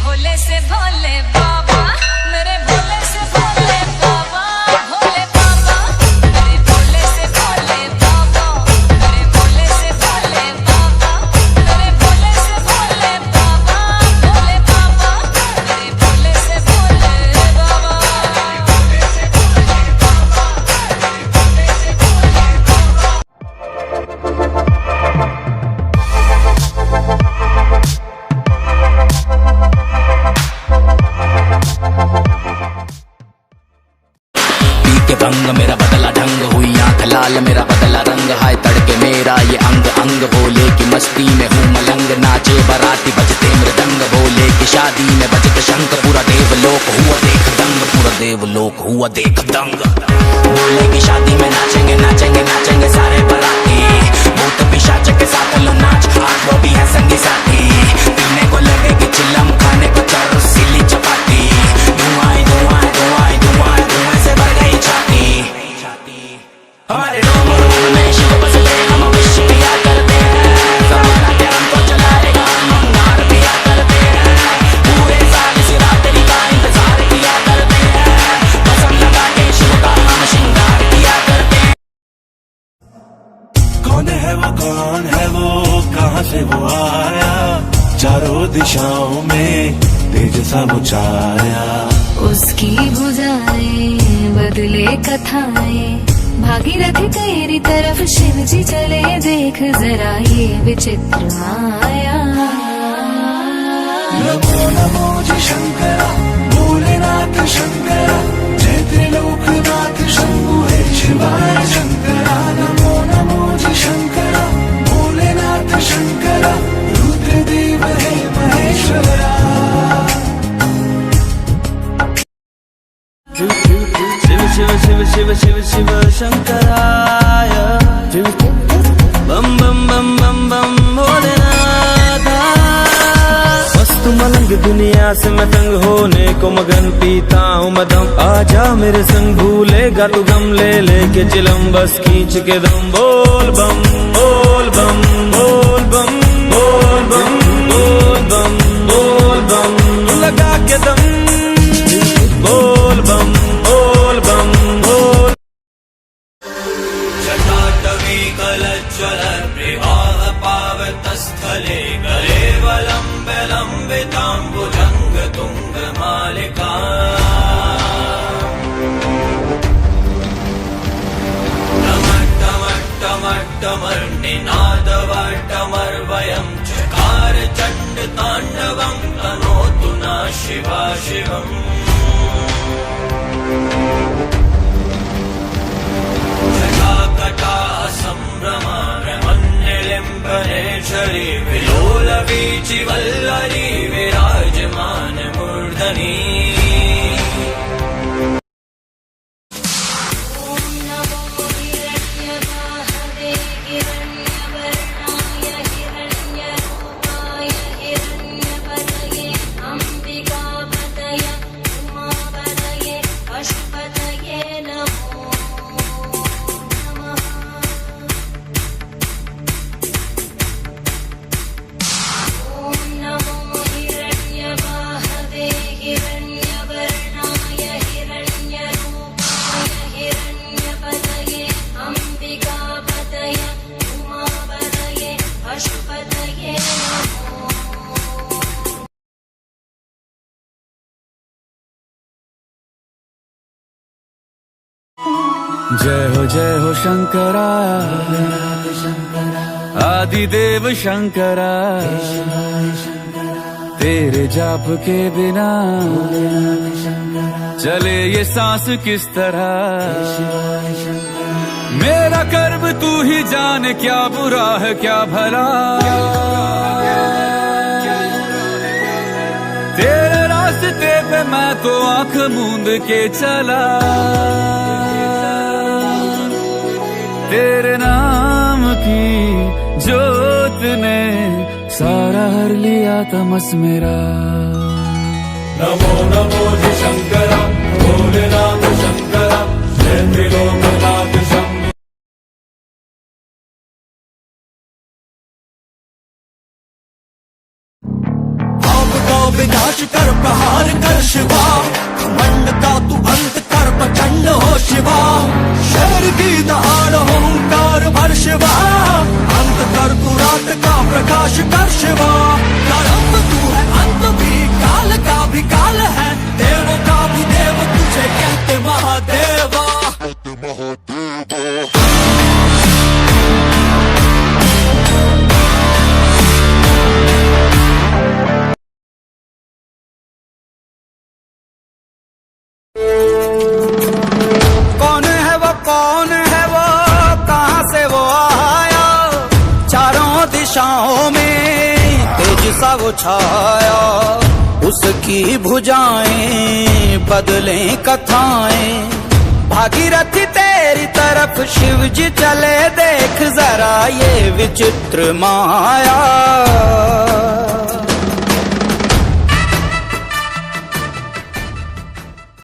भोले से भोले बाबा, मेरे भोले से भोले बाबा, भोले बाबा, मेरे भोले से भोले बाबा, मेरे भोले से भोले बाबा, मेरे भोले से भोले बाबा, भोले बाबा, मेरे भोले से भोले बाबा, भोले से भोले बाबा, भोले से भोले रंग मेरा बदला ढंग हुई आंख लाल मेरा बदला रंग हाय तड़के मेरा ये अंग अंग भोले की मस्ती में हूँ मलंग नाचे बराती बजते मृदंग भोले की शादी में बजते शंख पूरा देवलोक हुआ देख दंग पूरा देवलोक हुआ देख दंग भोले की शादी में नाचेंगे नाचेंगे नाचेंगे सारे बराती भूत पिशाच के साथ लो नाच आज वो भी है संगी साथी पीने को लगेगी चिल्लम खाने को चरसीली चपाती धुआं धुआं धुआं धुआं धुआं से भर गई छाती हमारे रोम रोम में शिव बसते हम विश्व पिया करते हैं जमाना ज्ञान को चलाएगा हम अंगार पिया करते हैं पूरे साल इसी रात्रि का इंतजार किया करते हैं कसम लगा के शिव का हम श्रृंगार किया करते हैं कौन है वो कहाँ से वो आया चारों दिशाओं में तेज सा मुचाया उसकी भुजाएं बदले कथाएं भागीरथ तेरी तरफ शिव जी चले देख जरा ये विचित्र माया नमो नमो जी शंकरा भोलेनाथ शंकरा जय त्रिलोकनाथ शंभु हे शिवाय शंकरा नमो नमो जी शंकरा भोलेनाथ शंकरा रुद्रदेव हे महेश्वरा शिव शिव शिव शिव शिव शिव शंकराय बम बम बम बम बम भोलेनाथ मस्त मलंग दुनिया से मैं तंग होने को मगन पीता हूँ मदम आजा मेरे संग भूलेगा तू गम ले लेके चिलम बस खींच के दम बोल बम बोल बम बोल बम बोल बम बोल बम बोल बम लगा के दम बोल बम बोल बम बोल जटाटवी कलज्ज्वल प्रवाह पावतस्थले कलेवलम्बे लम्बिताम्बुजङ्ग तुङ्गमालिका टमट्टमट्टमर्निनादवट्टमर्वयं चकार चण्डताण्डवं तनोतु नः शिवा शिवम् सम्भ्रमाणमन्निलिम्बनेश्वरी विलोलवीचि वल्लरी विराजमान मूर्धनी जय हो शंकरा आदिदेव शंकरा तेरे जाप के बिना चले ये सांस किस तरह मेरा कर्म तू ही जाने क्या बुरा है क्या भला तेरे रास्ते पे मैं तो आंख मूंद के चला तेरे नाम की जोत ने सारा हर लिया तमस मेरा नमो नमो जी शंकरा भोलेनाथ शंकरा जय त्रिलोकनाथ शंभु विनाश कर प्रहार कर शिवा, घमंड का तू अंत कर प्रचंड हो शिवा। शेर की दहाड़ ओंकार भर शिवा, अंत कर तू रात का प्रकाश कर शिवा। प्रारंभ तू है अंत भी, काल का भी काल है, देवों का भी देव तुझे कहते महादेवा। कौन है वो, कौन है वो, कहाँ से वो आया, चारों दिशाओं में तेज सा वो छाया। उसकी भुजाएं बदलें कथाएं, भागीरथी तेरी तरफ शिव जी चले, देख जरा ये विचित्र माया।